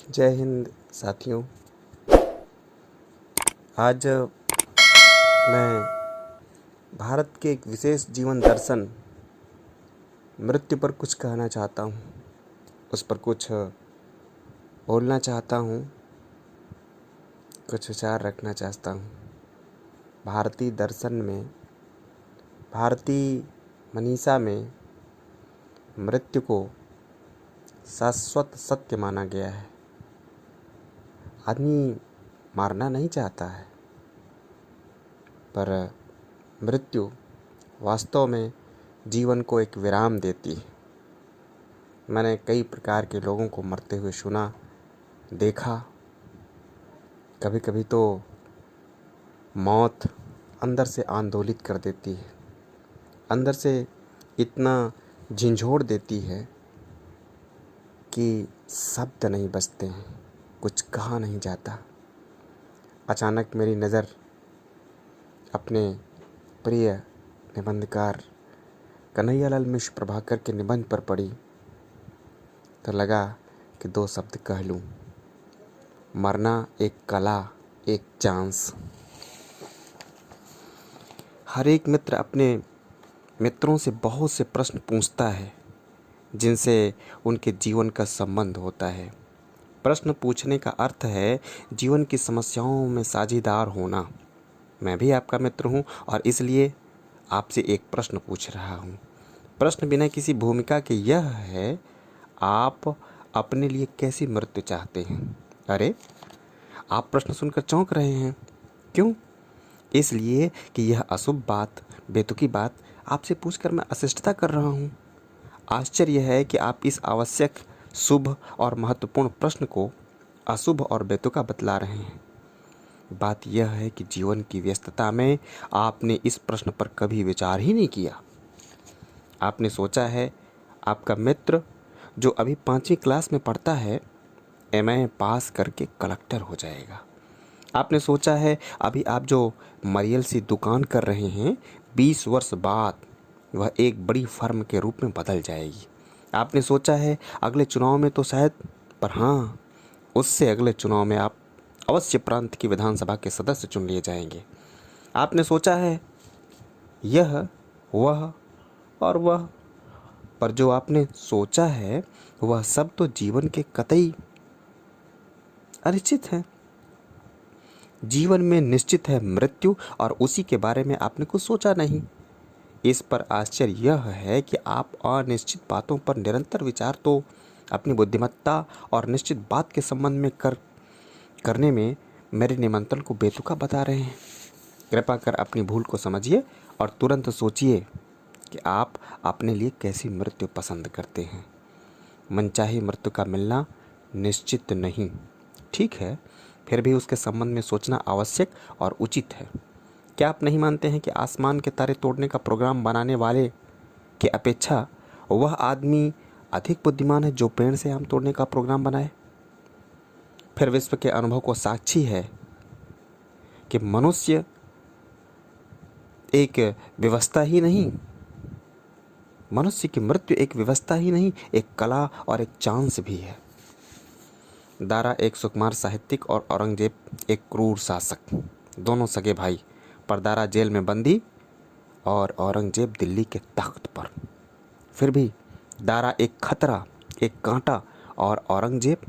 जय हिंद साथियों। आज मैं भारत के एक विशेष जीवन दर्शन मृत्यु पर कुछ कहना चाहता हूँ, उस पर कुछ बोलना चाहता हूँ, कुछ विचार रखना चाहता हूँ। भारतीय दर्शन में, भारतीय मनीषा में मृत्यु को शाश्वत सत्य माना गया है। आदमी मारना नहीं चाहता है, पर मृत्यु वास्तव में जीवन को एक विराम देती है। मैंने कई प्रकार के लोगों को मरते हुए सुना, देखा। कभी कभी तो मौत अंदर से आंदोलित कर देती है, अंदर से इतना झंझोड़ देती है कि शब्द नहीं बचते हैं, कुछ कहा नहीं जाता। अचानक मेरी नज़र अपने प्रिय निबंधकार कन्हैयालाल मिश्र प्रभाकर के निबंध पर पड़ी तो लगा कि दो शब्द कह लूँ। मरना एक कला, एक चांस। हर एक मित्र अपने मित्रों से बहुत से प्रश्न पूछता है जिनसे उनके जीवन का संबंध होता है। प्रश्न पूछने का अर्थ है जीवन की समस्याओं में साझेदार होना। मैं भी आपका मित्र हूँ और इसलिए आपसे एक प्रश्न पूछ रहा हूँ। प्रश्न बिना किसी भूमिका के यह है, आप अपने लिए कैसी मृत्यु चाहते हैं? अरे, आप प्रश्न सुनकर चौंक रहे हैं। क्यों? इसलिए कि यह अशुभ बात, बेतुकी बात आपसे पूछकर मैं अशिष्टता कर रहा हूँ। आश्चर्य है कि आप इस आवश्यक, शुभ और महत्वपूर्ण प्रश्न को अशुभ और बेतुका बतला रहे हैं। बात यह है कि जीवन की व्यस्तता में आपने इस प्रश्न पर कभी विचार ही नहीं किया। आपने सोचा है आपका मित्र जो अभी 5वीं क्लास में पढ़ता है, MA पास करके कलेक्टर हो जाएगा। आपने सोचा है अभी आप जो मरियल सी दुकान कर रहे हैं, 20 वर्ष बाद वह एक बड़ी फर्म के रूप में बदल जाएगी। आपने सोचा है अगले चुनाव में तो शायद, पर हाँ, उससे अगले चुनाव में आप अवश्य प्रांत की विधानसभा के सदस्य चुन लिए जाएंगे। आपने सोचा है यह, वह और वह, पर जो आपने सोचा है वह सब तो जीवन के कतई अनिश्चित है। जीवन में निश्चित है मृत्यु, और उसी के बारे में आपने कुछ सोचा नहीं। इस पर आश्चर्य यह है कि आप अनिश्चित बातों पर निरंतर विचार तो अपनी बुद्धिमत्ता और निश्चित बात के संबंध में करने में मेरे निमंत्रण को बेतुका बता रहे हैं। कृपा कर अपनी भूल को समझिए और तुरंत सोचिए कि आप अपने लिए कैसी मृत्यु पसंद करते हैं। मनचाही मृत्यु का मिलना निश्चित नहीं, ठीक है, फिर भी उसके संबंध में सोचना आवश्यक और उचित है। क्या आप नहीं मानते हैं कि आसमान के तारे तोड़ने का प्रोग्राम बनाने वाले की अपेक्षा वह आदमी अधिक बुद्धिमान है जो पेड़ से आम तोड़ने का प्रोग्राम बनाए? फिर विश्व के अनुभव को साक्षी है कि मनुष्य एक व्यवस्था ही नहीं, मनुष्य की मृत्यु एक व्यवस्था ही नहीं, एक कला और एक चांस भी है। दारा एक सुकुमार साहित्यिक और औरंगजेब एक क्रूर शासक, दोनों सगे भाई, पर दारा जेल में बंदी और औरंगजेब दिल्ली के तख्त पर। फिर भी दारा एक खतरा, एक कांटा, और औरंगजेब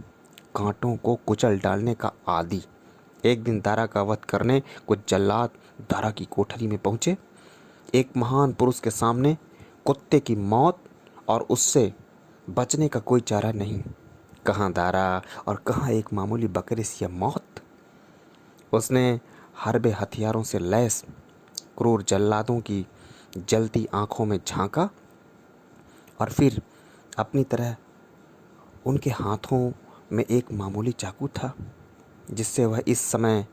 कांटों को कुचल डालने का आदी। एक दिन दारा का वध करने कुछ जल्लाद दारा की कोठरी में पहुंचे। एक महान पुरुष के सामने कुत्ते की मौत और उससे बचने का कोई चारा नहीं। कहाँ दारा और कहाँ एक मामूली बकरे सी मौत? उसने हरबे हथियारों से लैस क्रूर जल्लादों की जलती आंखों में झांका और फिर अपनी तरह उनके हाथों में एक मामूली चाकू था जिससे वह इस समय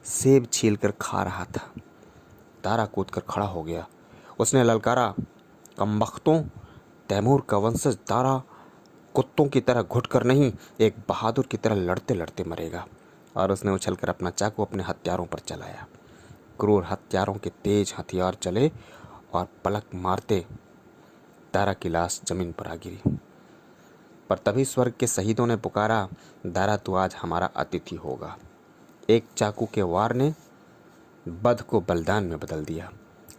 सेब छील कर खा रहा था। दारा कूदकर खड़ा हो गया। उसने ललकारा, कमबख्तों, तैमूर का वंशज दारा कुत्तों की तरह घुटकर नहीं, एक बहादुर की तरह लड़ते लड़ते मरेगा। और उसने उछलकर अपना चाकू अपने हत्यारों पर चलाया। क्रूर हत्यारों के तेज हथियार चले और पलक मारते दारा की लाश जमीन पर आ गिरी। पर तभी स्वर्ग के शहीदों ने पुकारा, दारा तू आज हमारा अतिथि होगा। एक चाकू के वार ने बध को बलिदान में बदल दिया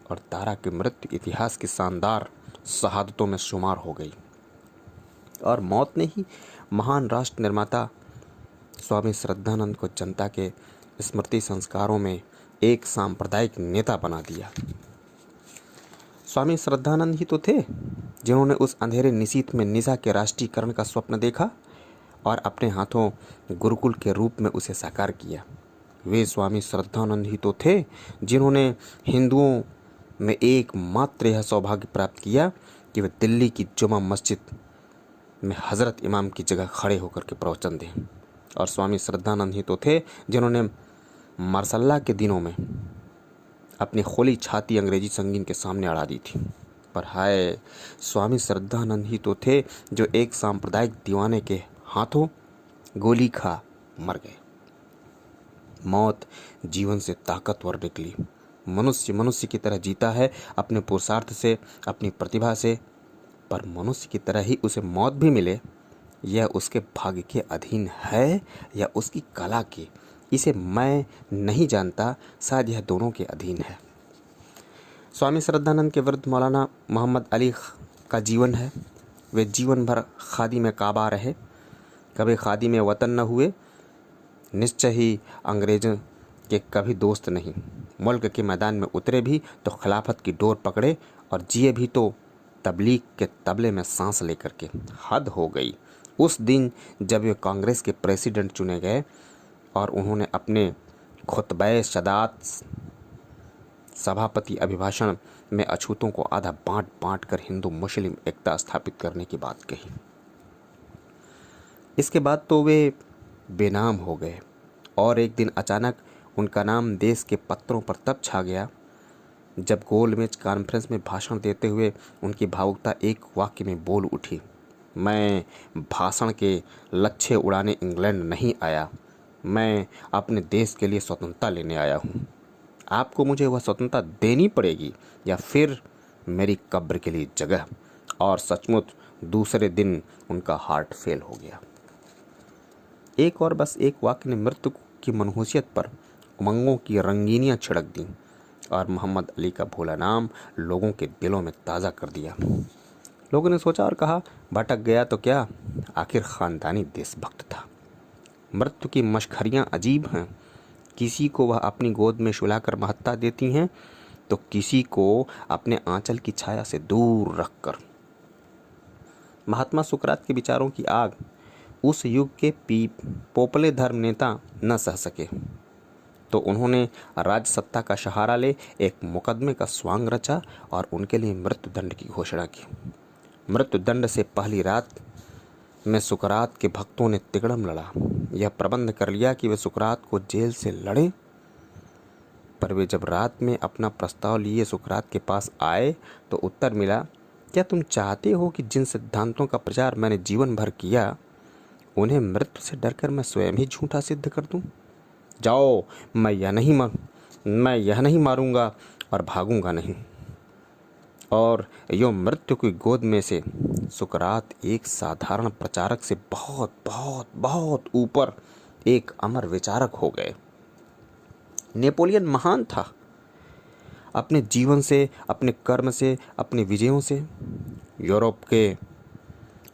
और दारा की मृत्यु इतिहास की शानदार शहादतों में शुमार हो गई। और मौत ने ही महान राष्ट्र निर्माता स्वामी श्रद्धानंद को जनता के स्मृति संस्कारों में एक सांप्रदायिक नेता बना दिया। स्वामी श्रद्धानंद ही तो थे जिन्होंने उस अंधेरे निशीथ में निशा के राष्ट्रीयकरण का स्वप्न देखा और अपने हाथों गुरुकुल के रूप में उसे साकार किया। वे स्वामी श्रद्धानंद ही तो थे जिन्होंने हिंदुओं में एकमात्र यह सौभाग्य प्राप्त किया कि वे दिल्ली की जुमा मस्जिद में हज़रत इमाम की जगह खड़े होकर के प्रवचन दें। और स्वामी श्रद्धानंद ही तो थे जिन्होंने मार्शल के दिनों में अपनी खोली छाती अंग्रेजी संगीन के सामने अड़ा दी थी। पर हाय, स्वामी श्रद्धानंद ही तो थे जो एक सांप्रदायिक दीवाने के हाथों गोली खा मर गए। मौत जीवन से ताकतवर निकली। मनुष्य मनुष्य की तरह जीता है, अपने पुरुषार्थ से, अपनी प्रतिभा से, पर मनुष्य की तरह ही उसे मौत भी मिले, यह उसके भाग्य के अधीन है या उसकी कला के, इसे मैं नहीं जानता। शायद यह दोनों के अधीन है। स्वामी श्रद्धानंद के विरुद्ध मौलाना मोहम्मद अली का जीवन है। वे जीवन भर खादी में काबा रहे, कभी खादी में वतन न हुए, निश्चय ही अंग्रेज़ों के कभी दोस्त नहीं। मुल्क के मैदान में उतरे भी तो खिलाफत की डोर पकड़े और जिए भी तो तबलीग के तबले में सांस लेकर के। हद हो गई उस दिन जब वे कांग्रेस के प्रेसिडेंट चुने गए और उन्होंने अपने खुतबे शदात सभापति अभिभाषण में अछूतों को आधा बांट बांट कर हिंदू मुस्लिम एकता स्थापित करने की बात कही। इसके बाद तो वे बेनाम हो गए और एक दिन अचानक उनका नाम देश के पत्रों पर तब छा गया जब गोलमेज कॉन्फ्रेंस में भाषण देते हुए उनकी भावुकता एक वाक्य में बोल उठी, मैं भाषण के लच्छे उड़ाने इंग्लैंड नहीं आया, मैं अपने देश के लिए स्वतंत्रता लेने आया हूँ। आपको मुझे वह स्वतंत्रता देनी पड़ेगी या फिर मेरी कब्र के लिए जगह। और सचमुच दूसरे दिन उनका हार्ट फेल हो गया। एक और बस एक वाक्य ने मृत्यु की मनहूसियत पर उमंगों की रंगीनियाँ छिड़क दी और मोहम्मद अली का भोला नाम लोगों के दिलों में ताज़ा कर दिया। लोगों ने सोचा और कहा, भटक गया तो क्या, आखिर ख़ानदानी देशभक्त था। मृत्यु की मशखरियाँ अजीब हैं। किसी को वह अपनी गोद में सुलाकर महत्ता देती हैं तो किसी को अपने आंचल की छाया से दूर रखकर। महात्मा सुकरात के विचारों की आग उस युग के पोपले धर्म नेता न सह सके तो उन्होंने राज्य सत्ता का सहारा ले एक मुकदमे का स्वांग रचा और उनके लिए मृत्युदंड की घोषणा की। मृत्युदंड से पहली रात में सुकरात के भक्तों ने तिगड़म लड़ा। यह प्रबंध कर लिया कि वे सुकरात को जेल से लड़ें। पर वे जब रात में अपना प्रस्ताव लिए सुकरात के पास आए तो उत्तर मिला, क्या तुम चाहते हो कि जिन सिद्धांतों का प्रचार मैंने जीवन भर किया उन्हें मृत्यु से डरकर मैं स्वयं ही झूठा सिद्ध कर दूं? जाओ, मैं यह नहीं मारूंगा और भागूंगा नहीं। और यो मृत्यु की गोद में से सुकरात एक साधारण प्रचारक से बहुत बहुत बहुत ऊपर एक अमर विचारक हो गए। नेपोलियन महान था अपने जीवन से, अपने कर्म से, अपने विजयों से। यूरोप के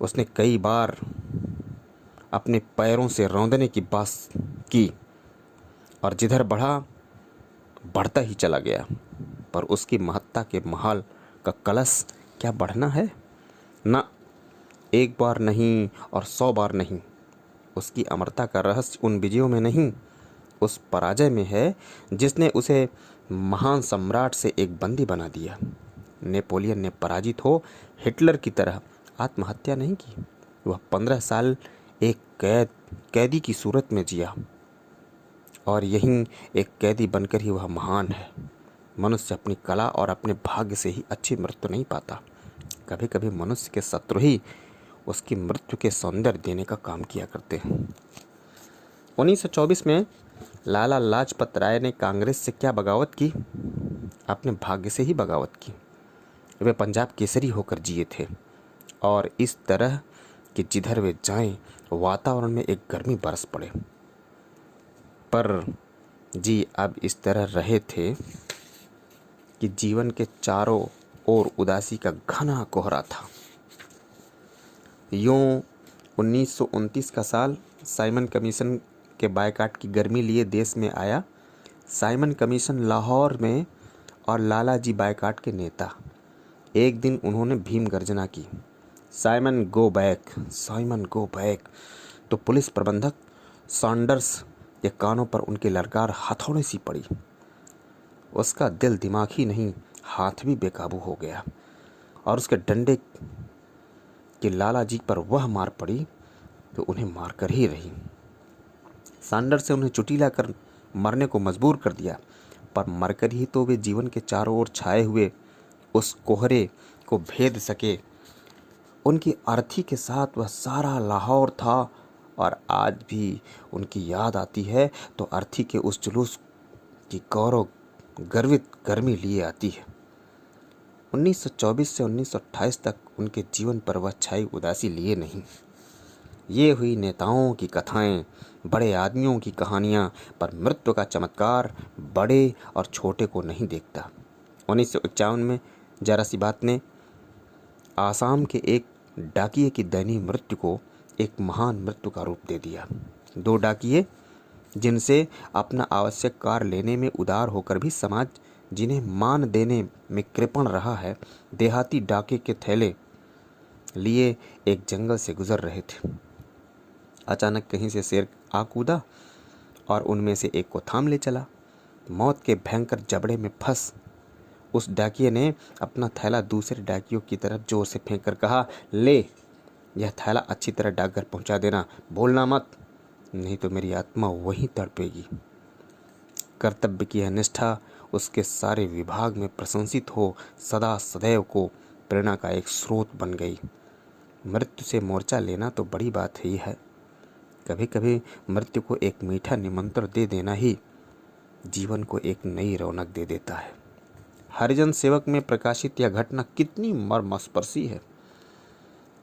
उसने कई बार अपने पैरों से रौंदने की बात की और जिधर बढ़ा बढ़ता ही चला गया। पर उसकी महत्ता के महल का कलश क्या बढ़ना है? ना, एक बार नहीं और 100 बार नहीं। उसकी अमरता का रहस्य उन विजयों में नहीं, उस पराजय में है जिसने उसे महान सम्राट से एक बंदी बना दिया। नेपोलियन ने पराजित हो हिटलर की तरह आत्महत्या नहीं की। वह 15 साल एक कैदी की सूरत में जिया और यहीं एक कैदी बनकर ही वह महान है। मनुष्य अपनी कला और अपने भाग्य से ही अच्छी मृत्यु नहीं पाता। कभी कभी मनुष्य के शत्रु ही उसकी मृत्यु के सौंदर्य देने का काम किया करते हैं। 1924 में लाला लाजपत राय ने कांग्रेस से क्या बगावत की? अपने भाग्य से ही बगावत की। वे पंजाब केसरी होकर जिए थे और इस तरह कि जिधर वे जाएं वातावरण में एक गर्मी बरस पड़े। पर जी अब इस तरह रहे थे कि जीवन के चारों ओर उदासी का घना कोहरा था। यूं 1929 का साल साइमन कमीशन के बायकाट की गर्मी लिए देश में आया। साइमन कमीशन लाहौर में और लालाजी बायकाट के नेता। एक दिन उन्होंने भीम गर्जना की, Simon go back, Simon go back. तो पुलिस प्रबंधक सॉन्डर्स के कानों पर उनकी ललकार हथौड़े सी पड़ी। उसका दिल दिमाग ही नहीं, हाथ भी बेकाबू हो गया और उसके डंडे की लालाजी पर वह मार पड़ी तो उन्हें मारकर ही रही। सॉन्डर्स से उन्हें चुटीला कर मरने को मजबूर कर दिया, पर मरकर ही तो वे जीवन के चारों ओर छाए हुए उस कोहरे को भेद सके। उनकी अर्थी के साथ वह सारा लाहौर था और आज भी उनकी याद आती है तो अर्थी के उस जुलूस की गौरव गर्वित गर्मी लिए आती है। 1924 से 1928 तक उनके जीवन पर वह छाई उदासी लिए नहीं। ये हुई नेताओं की कथाएं, बड़े आदमियों की कहानियां, पर मृत्यु का चमत्कार बड़े और छोटे को नहीं देखता। 1951 में जरा सी बात ने आसाम के एक डाकिये की दयनीय मृत्यु को एक महान मृत्यु का रूप दे दिया। 2 डाकिये जिनसे अपना आवश्यक कार्य लेने में उदार होकर भी समाज जिन्हें मान देने में कृपण रहा है, देहाती डाके के थैले लिए एक जंगल से गुजर रहे थे। अचानक कहीं से शेर आ कूदा और उनमें से एक को थाम ले चला। मौत के भयंकर जबड़े में फंस उस डाकिये ने अपना थैला दूसरे डाकियों की तरफ जोर से फेंक कर कहा, ले यह थैला अच्छी तरह डाकघर पहुंचा देना, भूलना मत, नहीं तो मेरी आत्मा वहीं तड़पेगी। कर्तव्य की यह निष्ठा उसके सारे विभाग में प्रशंसित हो सदा सदैव को प्रेरणा का एक स्रोत बन गई। मृत्यु से मोर्चा लेना तो बड़ी बात ही है, कभी कभी मृत्यु को एक मीठा निमंत्रण दे देना ही जीवन को एक नई रौनक दे देता है। हरिजन सेवक में प्रकाशित यह घटना कितनी मर्मस्पर्शी है।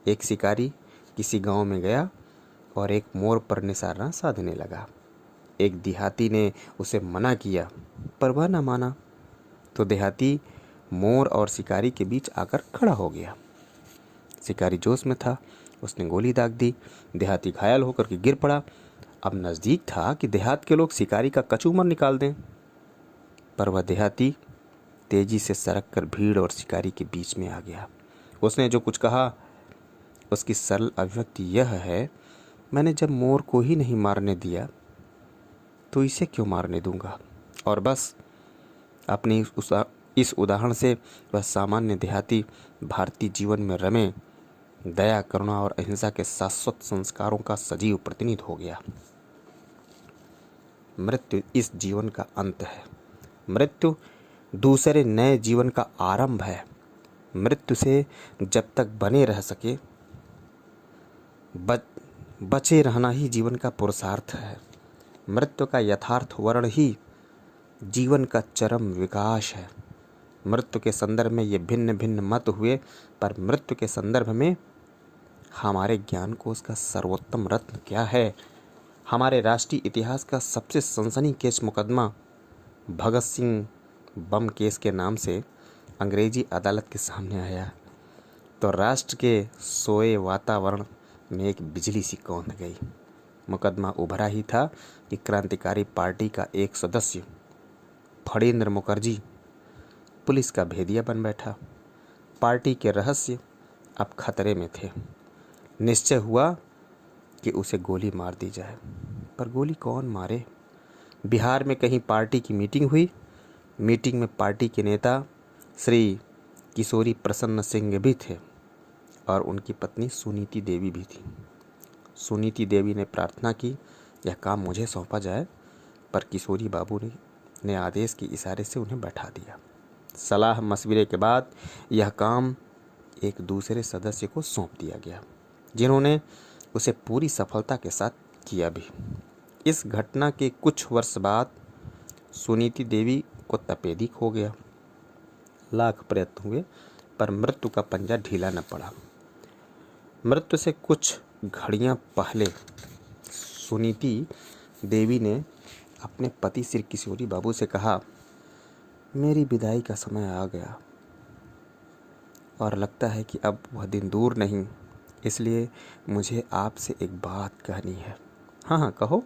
एक शिकारी किसी गांव में गया और एक मोर पर निशाना साधने लगा। एक देहाती ने उसे मना किया पर वह न माना, तो देहाती मोर और शिकारी के बीच आकर खड़ा हो गया। शिकारी जोश में था, उसने गोली दाग दी। देहाती घायल होकर के गिर पड़ा। अब नज़दीक था कि देहात के लोग शिकारी का कचूमर निकाल दें, पर वह देहाती तेजी से सरक कर भीड़ और शिकारी के बीच में आ गया। उसने जो कुछ कहा उसकी सरल अभिव्यक्ति यह है, मैंने जब मोर को ही नहीं मारने दिया तो इसे क्यों मारने दूंगा। और बस अपनी इस उदाहरण से वह सामान्य देहाती भारतीय जीवन में रमे दया, करुणा और अहिंसा के शाश्वत संस्कारों का सजीव प्रतिनिधि हो गया। मृत्यु इस जीवन का अंत है। मृत्यु दूसरे नए जीवन का आरंभ है। मृत्यु से जब तक बने रह सके बचे रहना ही जीवन का पुरुषार्थ है। मृत्यु का यथार्थ वर्ण ही जीवन का चरम विकास है। मृत्यु के संदर्भ में ये भिन्न भिन्न मत हुए, पर मृत्यु के संदर्भ में हमारे ज्ञान कोश का सर्वोत्तम रत्न क्या है। हमारे राष्ट्रीय इतिहास का सबसे सनसनीखेज मुकदमा भगत सिंह बम केस के नाम से अंग्रेजी अदालत के सामने आया तो राष्ट्र के सोए वातावरण में एक बिजली सी कौंध गई। मुकदमा उभरा ही था कि क्रांतिकारी पार्टी का एक सदस्य फणींद्र मुखर्जी पुलिस का भेदिया बन बैठा। पार्टी के रहस्य अब खतरे में थे। निश्चय हुआ कि उसे गोली मार दी जाए, पर गोली कौन मारे। बिहार में कहीं पार्टी की मीटिंग हुई। मीटिंग में पार्टी के नेता श्री किशोरी प्रसन्न सिंह भी थे और उनकी पत्नी सुनीति देवी भी थी। सुनीति देवी ने प्रार्थना की यह काम मुझे सौंपा जाए, पर किशोरी बाबू ने आदेश के इशारे से उन्हें बैठा दिया। सलाह मशविरे के बाद यह काम एक दूसरे सदस्य को सौंप दिया गया, जिन्होंने उसे पूरी सफलता के साथ किया भी। इस घटना के कुछ वर्ष बाद सुनीति देवी को तपेदिक हो गया। लाख प्रयत्न हुए पर मृत्यु का पंजा ढीला न पड़ा। मृत्यु से कुछ घड़ियां पहले सुनीति देवी ने अपने पति श्री किशोरी बाबू से कहा, मेरी विदाई का समय आ गया और लगता है कि अब वह दिन दूर नहीं, इसलिए मुझे आपसे एक बात कहनी है। हाँ हाँ, कहो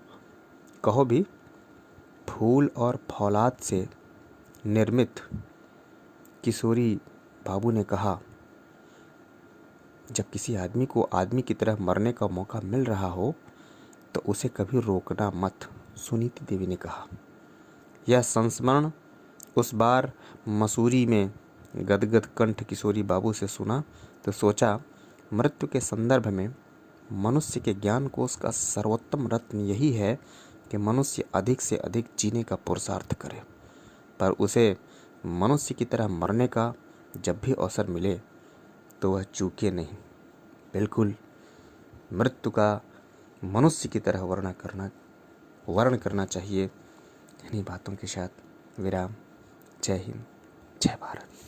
कहो भी। फूल और फौलाद से निर्मित किशोरी बाबू ने कहा, जब किसी आदमी को आदमी की तरह मरने का मौका मिल रहा हो तो उसे कभी रोकना मत, सुनीति देवी ने कहा। यह संस्मरण उस बार मसूरी में गदगद कंठ किशोरी बाबू से सुना तो सोचा, मृत्यु के संदर्भ में मनुष्य के ज्ञान कोश का सर्वोत्तम रत्न यही है कि मनुष्य अधिक से अधिक जीने का पुरुषार्थ करे, पर उसे मनुष्य की तरह मरने का जब भी अवसर मिले तो वह चूके नहीं, बिल्कुल मृत्यु का मनुष्य की तरह वर्ण करना चाहिए। इन्हीं बातों के साथ विराम। जय हिंद, जय भारत।